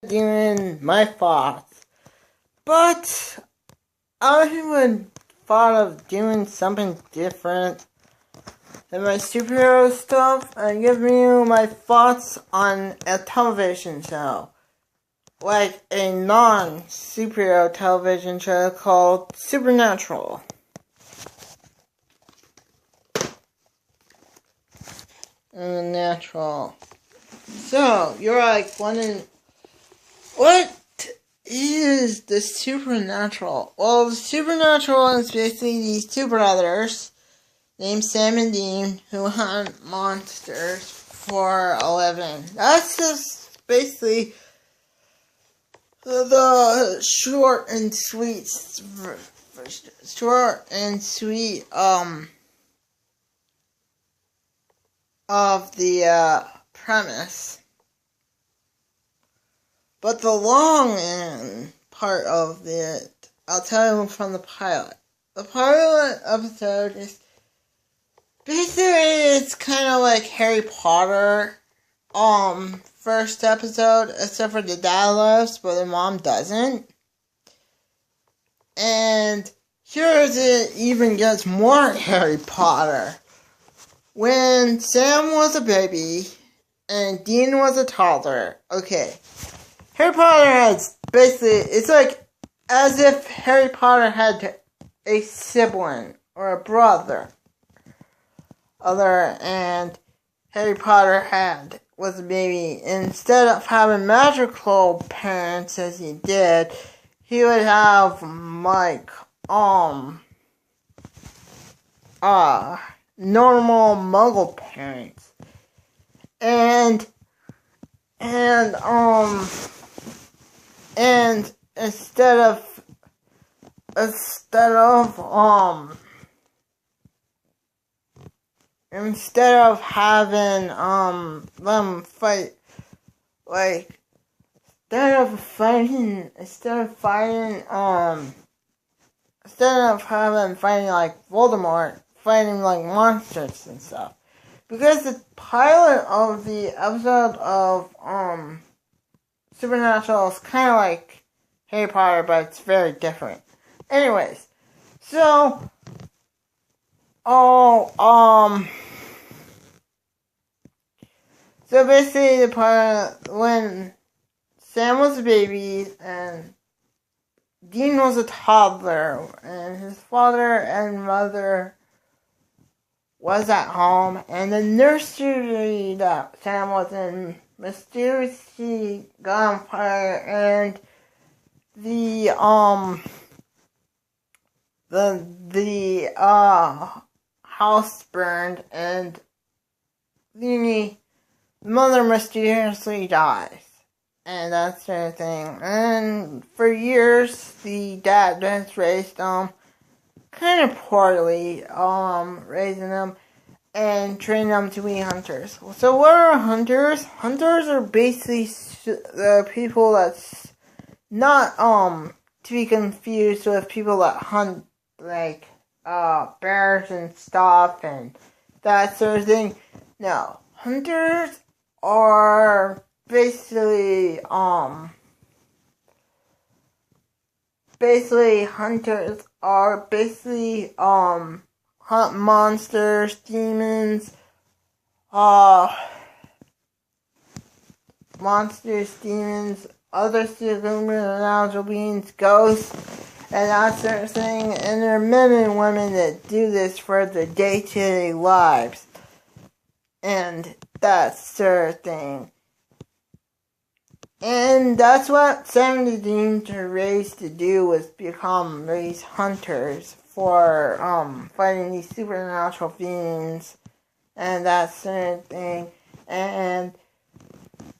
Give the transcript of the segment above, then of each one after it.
doing my thoughts, but I even thought of doing something different than my superhero stuff and giving you my thoughts on a television show, like a non-superhero television show called Supernatural. So, you're like wondering, what is the Supernatural? Well, the Supernatural is basically these two brothers named Sam and Dean who hunt monsters for a living. That's just basically the short and sweet of the premise. But the long end part of it, I'll tell you from the pilot. The pilot episode is basically, it's kind of like Harry Potter, first episode, except for the dad lives, but the mom doesn't. And here's it even gets more Harry Potter. When Sam was a baby and Dean was a toddler, okay, Harry Potter has basically, it's like as if Harry Potter had a sibling or a brother, and Harry Potter was a baby. Instead of having magical parents as he did, he would have normal Muggle parents, and instead of having them fight, like instead of having fighting like Voldemort, fighting like monsters and stuff. Because the pilot of the episode of Supernatural is kind of like Harry Potter, but it's very different. Anyways, so basically the pilot, when Sam was a baby and Dean was a toddler and his father and mother was at home, and the nursery that Sam was in mysteriously got on fire, and the house burned, and the mother mysteriously dies, and that sort of thing. And for years, the dad has raised kind of poorly, raising them and training them to be hunters. So what are hunters? Hunters are basically the people that's not, to be confused with people that hunt, like, bears and stuff and that sort of thing. No, hunters are basically hunt monsters, demons, other supernatural beings, ghosts, and that sort of thing. And there are men and women that do this for their day-to-day lives, and that sort of thing. And that's what Sam and Dean were raised to do, was become these hunters for fighting these supernatural beings and that sort of thing. And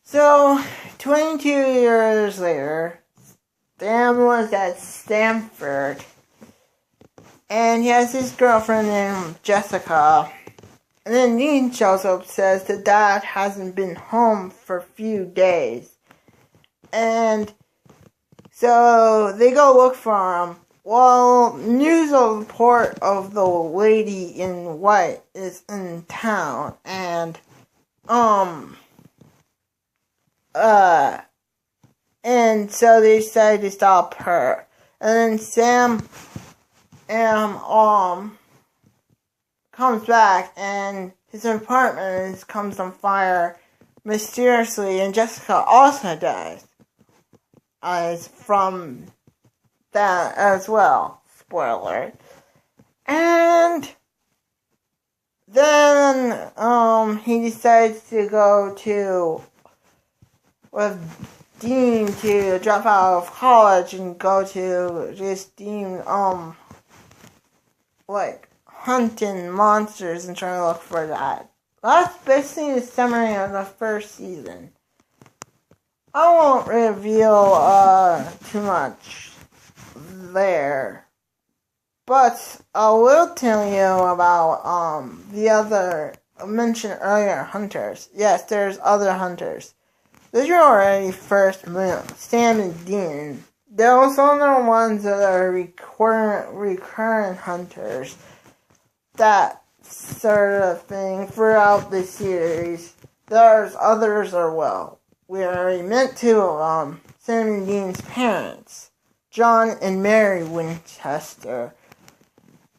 so 22 years later, Sam was at Stanford, and he has his girlfriend named Jessica. And then Dean shows up, says that dad hasn't been home for a few days. And so they go look for him. Well, news of the report of the lady in white is in town, and And so they decided to stop her. And then Sam comes back and his apartment comes on fire mysteriously, and Jessica also dies. As from that as well. Spoiler. And then he decides to go with Dean to drop out of college and go to this Dean hunting monsters and trying to look for that. That's basically the summary of the first season. I won't reveal too much there, but I will tell you about the other mentioned earlier hunters. Yes, there's other hunters. Those are already first Sam and Dean. Those are the ones that are recurrent hunters. That sort of thing throughout the series. There's others as well. We already met to Sam and Dean's parents, John and Mary Winchester.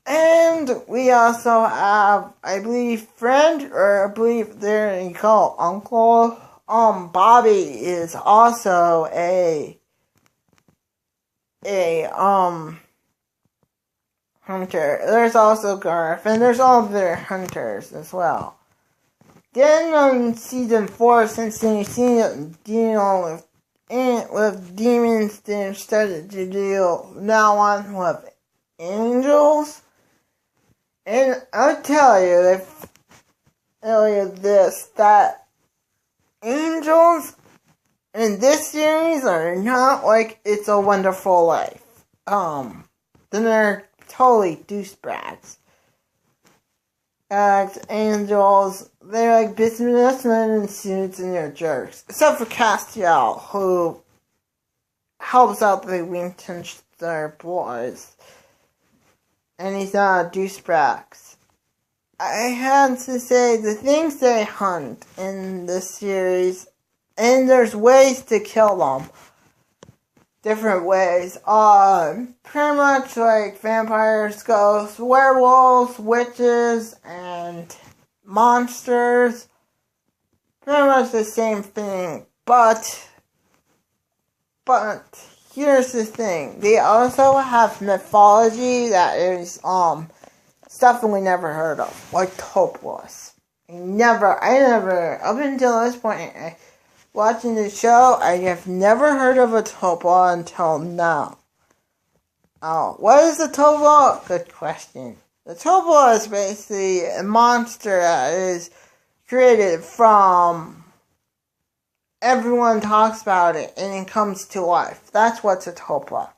And we also have, I believe, they're called Uncle. Bobby is also a hunter. There's also Garth, and there's all their hunters as well. Then on season 4, since they deal with demons, they started to deal now on with angels. And I'll tell you that angels in this series are not like It's a Wonderful Life. Then they're totally douchebags. Angels, they're like businessmen in suits and they're jerks. Except for Castiel, who helps out the Winchester boys. And he's not a douchebag. I had to say, the things they hunt in this series, and there's ways to kill them. Different ways. Pretty much like vampires, ghosts, werewolves, witches, and monsters. Pretty much the same thing. But here's the thing. They also have mythology that is, stuff we never heard of. Like Topos. I never, up until this point, watching the show, I have never heard of a topo until now. What is a topo? Good question. The topo is basically a monster that is created from everyone talks about it and it comes to life. That's what's a topo.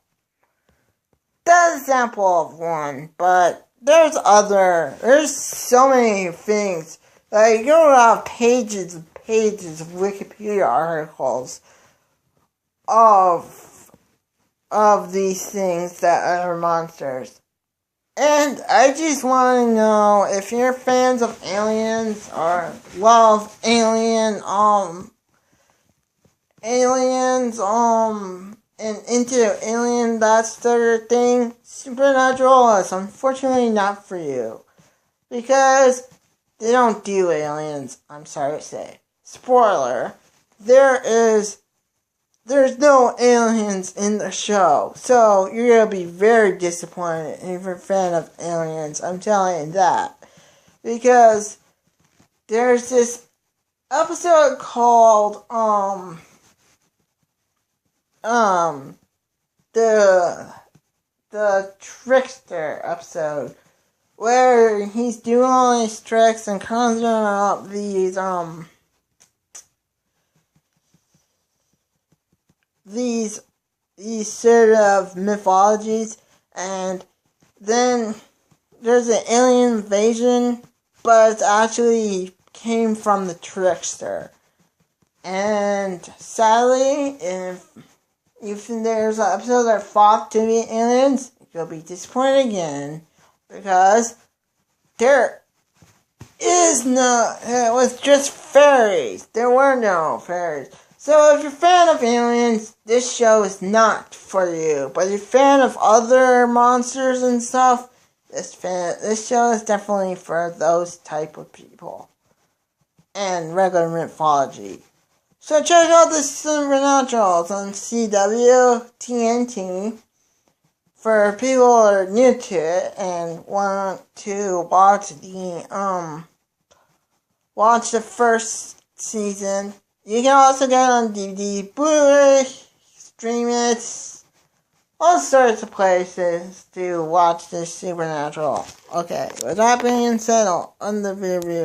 That's an example of one, but there's so many things. Like, you don't have pages and pages of Wikipedia articles of these things that are monsters. And I just want to know if you're fans of aliens or love aliens, and into alien, that sort of thing, Supernatural is unfortunately not for you. Because they don't do aliens, I'm sorry to say. Spoiler, there's no aliens in the show, so you're going to be very disappointed if you're a fan of aliens, I'm telling you that. Because there's this episode called, the Trickster episode, where he's doing all these tricks and conjuring up these sort of mythologies, and then there's an alien invasion, but it actually came from the Trickster. And sadly, if there's an episode that fought to be aliens, you'll be disappointed again, because there is no, it was just fairies. There were no fairies. So if you're a fan of aliens, this show is not for you. But if you're a fan of other monsters and stuff, this show is definitely for those type of people. And regular mythology. So check out the Supernaturals on CW, TNT, for people who are new to it and want to watch the first season. You can also get it on DVD, Blu-ray, stream it, all sorts of places to watch this Supernatural. Okay, with that being said, on the review.